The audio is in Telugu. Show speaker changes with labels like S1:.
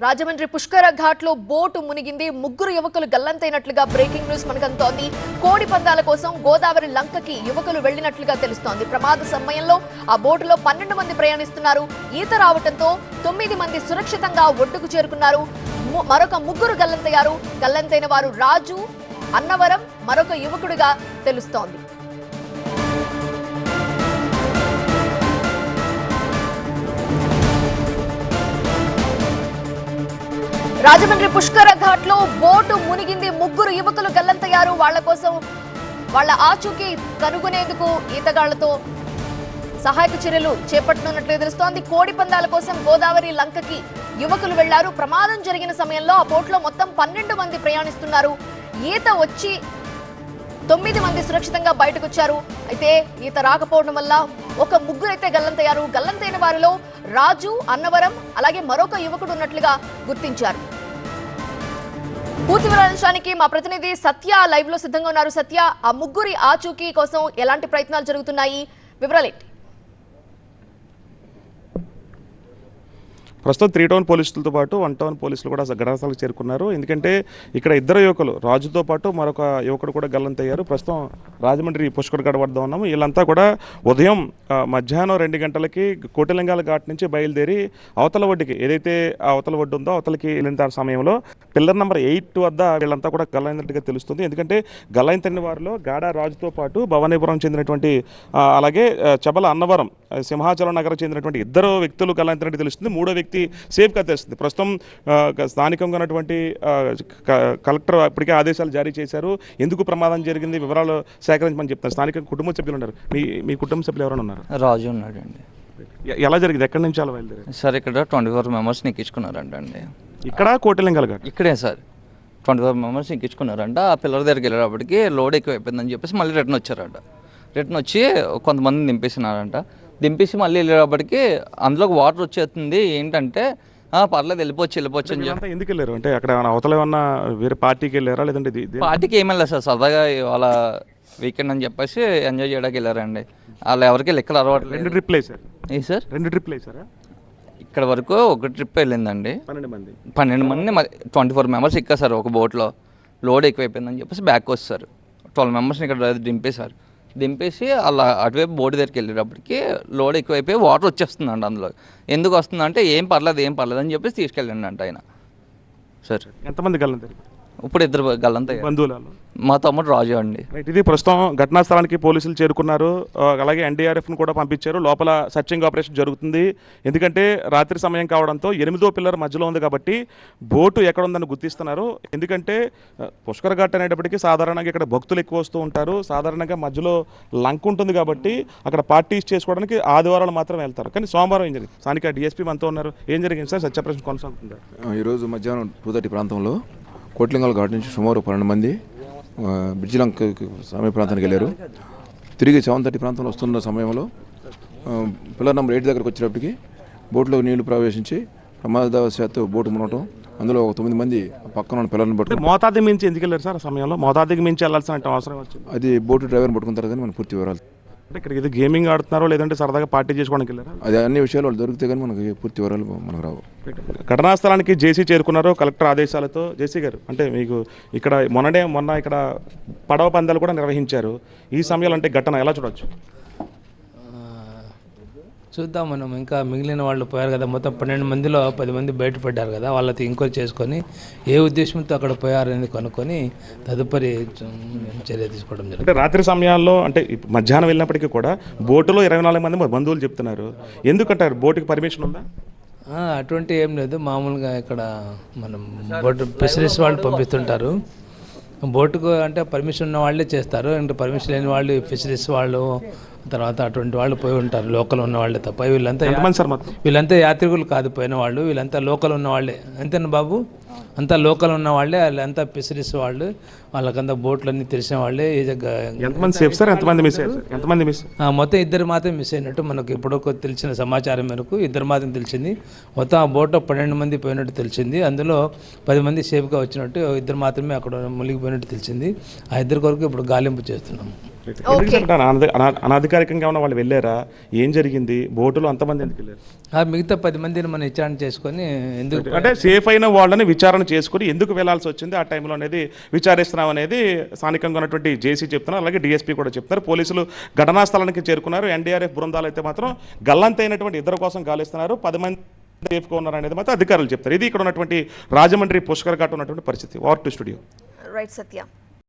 S1: రాజమండ్రి పుష్కర ఘాట్ లో బోటు మునిగింది. ముగ్గురు యువకులు గల్లంతైనట్లుగా బ్రేకింగ్ న్యూస్ మనకు అందుతోంది. కోడి పందాల కోసం గోదావరి లంకకి యువకులు వెళ్లినట్లుగా తెలుస్తోంది. ప్రమాద సమయంలో ఆ బోటులో 12 మంది ప్రయాణిస్తున్నారు. ఈత రావడంతో 9 మంది సురక్షితంగా ఒడ్డుకు చేరుకున్నారు. మరొక ముగ్గురు గల్లంతయ్యారు. గల్లంతైన వారు రాజు, అన్నవరం మరొక యువకుడిగా తెలుస్తోంది. రాజమండ్రి పుష్కర ఘాట్ లో బోటు మునిగింది. ముగ్గురు యువకులు గల్లంతయ్యారు. వాళ్ల కోసం వాళ్ళ ఆచూకీ కనుగొనేందుకు ఈతగాళ్లతో సహాయక చర్యలు చేపట్టనున్నట్లు తెలుస్తోంది. కోడి పందాల కోసం గోదావరి లంకకి యువకులు వెళ్లారు. ప్రమాదం జరిగిన సమయంలో ఆ బోట్లో మొత్తం 12 మంది ప్రయాణిస్తున్నారు. ఈత వచ్చి 9 మంది సురక్షితంగా బయటకు వచ్చారు. అయితే ఈత రాకపోవడం వల్ల ఒక ముగ్గురైతే గల్లంతయ్యారు. గల్లంతైన వారిలో రాజు, అన్నవరం అలాగే మరొక యువకుడు ఉన్నట్లుగా గుర్తించారు. పూర్తి వివరానికి మా ప్రతినిధి సత్య లైవ్ లో సిద్ధంగా ఉన్నారు. సత్య, ఆ ముగ్గురి ఆచూకీ కోసం ఎలాంటి ప్రయత్నాలు జరుగుతున్నాయి, వివరాలేంటి?
S2: ప్రస్తుతం 3 టౌన్ పోలీసులతో పాటు 1 టౌన్ పోలీసులు కూడా ఘటనాస్థలికి చేరుకున్నారు. ఎందుకంటే ఇక్కడ ఇద్దరు యువకులు రాజుతో పాటు మరొక యువకుడు కూడా గల్లంతయ్యారు. ప్రస్తుతం రాజమండ్రి పుష్కర్ వద్ద ఉన్నాము. వీళ్ళంతా కూడా ఉదయం మధ్యాహ్నం 2 గంటలకి కోటిలింగాల ఘాట్ నుంచి బయలుదేరి అవతల ఒడ్డుకి, ఏదైతే అవతల ఒడ్డు ఉందో అవతలకి వెళ్ళిన సమయంలో పిల్లర్ నెంబర్ 8 వద్ద వీళ్ళంతా కూడా గల్లంతగా తెలుస్తుంది. ఎందుకంటే గల్లంతైన వారిలో గాడా రాజుతో పాటు భవానీపురం చెందినటువంటి అలాగే చబల అన్నవరం సింహాచలం నగరం చెందినటువంటి ఇద్దరు వ్యక్తులు గల్లంతైనట్టు తెలుస్తుంది. మూడో వ్యక్తి సేఫ్గా తెలుస్తుంది. ప్రస్తుతం స్థానికంగా ఉన్నటువంటి కలెక్టర్ ఇప్పటికే ఆదేశాలు జారీ చేశారు. ఎందుకు ప్రమాదం జరిగింది వివరాలు సేకరించమని చెప్తారు. స్థానిక కుటుంబ సభ్యులు ఉన్నారు. మీ కుటుంబ సభ్యులు ఎవరైనా ఉన్నారు?
S3: రాజు ఉన్నాడండి.
S2: ఎలా జరిగింది? ఎక్కడి నుంచి అలా బయలుదేరారు
S3: సార్? ఇక్కడ 24 మెంబర్స్ని ఎక్కించుకున్నారంట.
S2: ఇక్కడ కోటిలింగాల ఘాట్
S3: ఇక్కడే సార్ 24 మెంబర్స్ ఎక్కించుకున్నారంట. ఆ పిల్లల దగ్గరికి వెళ్ళేటప్పటికి లోడ్ ఎక్కువ అయిపోయిందని చెప్పేసి మళ్ళీ రిటర్న్ వచ్చారంట. రిటర్న్ వచ్చి కొంతమంది దింపేసినారంట. దింపేసి మళ్ళీ వెళ్ళేటప్పటికి అందులోకి వాటర్ వచ్చేస్తుంది. ఏంటంటే పర్లేదు వెళ్ళిపోవచ్చు అని చెప్పి.
S2: ఎందుకు వెళ్ళారు అంటే అక్కడ అవతల ఏమన్నా వేరే పార్టీకి వెళ్ళారా లేదంటే
S3: పార్టీకి ఏమి వెళ్ళారు సార్? సరదాగా వాళ్ళ వీకెండ్ అని చెప్పేసి ఎంజాయ్ చేయడానికి వెళ్ళారండి. వాళ్ళు ఎవరికి లెక్కలు అలవాటు.
S2: 2 ట్రిప్లు వేసారు.
S3: ఏ సార్?
S2: 2 ట్రిప్లు వేసారా?
S3: ఇక్కడ వరకు ఒక ట్రిప్ వెళ్ళిందండి.
S2: 12
S3: మంది 24 మెంబర్స్ ఎక్కారు సార్ ఒక బోట్లో. లోడ్ ఎక్కువైపోయిందని చెప్పేసి బ్యాక్ వస్తారు. 12 మెంబర్స్ని ఇక్కడ దింపేశారు. దింపేసి అలా అటువైపు బోర్డు దగ్గరికి వెళ్ళేటప్పటికి లోడ్ ఎక్కువైపోయి వాటర్ వచ్చేస్తుందండి అందులో. ఎందుకు వస్తుందంటే ఏం పర్లేదు అని చెప్పేసి తీసుకెళ్ళండి అంట ఆయన. సార్
S2: ఎంతమంది గల్లంతారు?
S3: ఇప్పుడు 2 గల్లంతయ్యారు.
S2: బంధువులలో
S3: మా తమ్ముడు రాజు అండి.
S2: ఇది ప్రస్తుతం ఘటనా స్థలానికి పోలీసులు చేరుకున్నారు. అలాగే ఎన్డీఆర్ఎఫ్ను కూడా పంపించారు. లోపల సర్చింగ్ ఆపరేషన్ జరుగుతుంది. ఎందుకంటే రాత్రి సమయం కావడంతో 8వ పిల్లర్ మధ్యలో ఉంది కాబట్టి బోటు ఎక్కడ ఉందని గుర్తిస్తున్నారు. ఎందుకంటే పుష్కర్ ఘాట్ అనేటప్పటికీ సాధారణంగా ఇక్కడ భక్తులు ఎక్కువ వస్తూ ఉంటారు. సాధారణంగా మధ్యలో లంక్ ఉంటుంది కాబట్టి అక్కడ పార్టీస్ చేసుకోవడానికి ఆదివారాలు మాత్రం వెళ్తారు. కానీ సోమవారం ఏం జరిగింది? స్థానిక డిఎస్పీ మనతో ఉన్నారు. ఏం జరిగింది సార్? సత్య ఆపరేషన్ కొనసాగుతుంది.
S4: ఈరోజు మధ్యాహ్నం 2:30 ప్రాంతంలో కోట్లింగాల ఘాట్ నుంచి సుమారు 12 మంది బ్రిడ్జి లంక సమీప ప్రాంతానికి వెళ్ళారు. తిరిగి 7:30 ప్రాంతంలో వస్తున్న సమయంలో పిల్లర్ నెంబర్ 8 దగ్గరకు వచ్చేటప్పటికి బోట్లో నీళ్లు ప్రవేశించి ప్రమాదవశాత్తు బోటు మునగటం, అందులో 9 మంది పక్కన ఉన్న పిల్లర్ని పట్టుకుని.
S2: మోతాది మించి ఎందుకు వెళ్ళారు సార్? ఆ సమయంలో మోతాదికి మించి వెళ్ళాల్సిన అవసరం వచ్చింది.
S4: అది బోటు డ్రైవర్ని పట్టుకుంటారు కానీ మన పూర్తి వివరాలు.
S2: అంటే ఇక్కడ ఏదో గేమింగ్ ఆడుతున్నారో లేదంటే సరదాగా పార్టీ చేసుకోవడానికి వెళ్ళారు?
S4: అది అన్ని విషయాలు వాళ్ళు దొరికితే కానీ మనకి పూర్తి వివరాలు మనకు రావు.
S2: ఘటనా స్థలానికి జేసీ చేరుకున్నారు కలెక్టర్ ఆదేశాలతో. జేసీ గారు, అంటే మీకు ఇక్కడ మొన్న ఇక్కడ పడవ పందాలు కూడా నిర్వహించారు. ఈ సమయంలో అంటే ఘటన ఎలా చూడవచ్చు?
S5: చూద్దాం. మనం ఇంకా మిగిలిన వాళ్ళు పోయారు కదా, మొత్తం 12 మందిలో 10 మంది బయటపడ్డారు కదా, వాళ్ళతో ఎంక్వైరీ చేసుకొని ఏ ఉద్దేశంతో అక్కడ పోయారనేది కనుక్కొని తదుపరి చర్య తీసుకోవడం జరుగుతుంది.
S2: అంటే రాత్రి సమయాల్లో అంటే మధ్యాహ్నం వెళ్ళినప్పటికీ కూడా బోటులో 24 మంది బంధువులు చెప్తున్నారు. ఎందుకంటారు? బోటుకి పర్మిషన్ ఉందా?
S5: అటువంటి ఏం లేదు. మామూలుగా ఇక్కడ మనం బోటు ఫిషరీస్ వాళ్ళు పంపిస్తుంటారు. బోటుకు అంటే పర్మిషన్ ఉన్న వాళ్ళే చేస్తారు. అంటే పర్మిషన్ లేని వాళ్ళు ఫిషరీస్ వాళ్ళు తర్వాత అటువంటి వాళ్ళు పోయి ఉంటారు. లోకల్ ఉన్న వాళ్ళే తప్ప వీళ్ళంతా యాత్రికులు కాదు పోయిన వాళ్ళు. వీళ్ళంతా లోకల్ ఉన్న వాళ్ళే. అంతేనా బాబు? అంతా లోకల్ ఉన్న వాళ్ళే. వాళ్ళంతా ఫిషరీస్ వాళ్ళు. వాళ్ళకంతా బోట్లన్నీ తెలిసిన వాళ్ళే. మొత్తం 2 మాత్రం మిస్ అయినట్టు మనకు ఇప్పుడు తెలిసిన సమాచారం మేరకు 2 మాత్రం తెలిసింది. మొత్తం ఆ బోట్లో 12 మంది పోయినట్టు తెలిసింది. అందులో 10 మంది సేఫ్గా వచ్చినట్టు, 2 మాత్రమే అక్కడ మునిగిపోయినట్టు తెలిసింది. ఆ 2 కొరకు ఇప్పుడు గాలింపు చేస్తున్నాం.
S1: ఓకే.
S2: అనధికారికంగా ఉన్న వాళ్ళు వెళ్ళారా, ఏం జరిగింది, బోటులో అంతమంది ఎందుకు వెళ్ళారు?
S5: ఆ మిగతా 10 మందిని మనం విచారణ చేసుకొని ఎందుకు
S2: అంటే సేఫ్ అయిన వాళ్ళని విచారణ చేసుకుని ఎందుకు వెళ్లాల్సి వచ్చింది ఆ టైంలో అనేది విచారిస్తున్నాం అనేది స్థానికంగా ఉన్నటువంటి జేసీ చెప్తున్నారు, అలాగే డిఎస్పీ కూడా చెప్తున్నారు. పోలీసులు ఘటనా స్థలానికి చేరుకున్నారు. ఎన్డీఆర్ఎఫ్ బృందాలు అయితే మాత్రం గల్లంతైనటువంటి ఇద్దరు కోసం గాలిస్తున్నారు. 10 మంది సేఫ్గా ఉన్నారు అనేది మాత్రం అధికారులు చెప్తారు. ఇది ఇక్కడ ఉన్నటువంటి రాజమండ్రి పుష్కర్ ఘాట్ ఉన్నటువంటి పరిస్థితి. War to studio.
S1: Right Satya.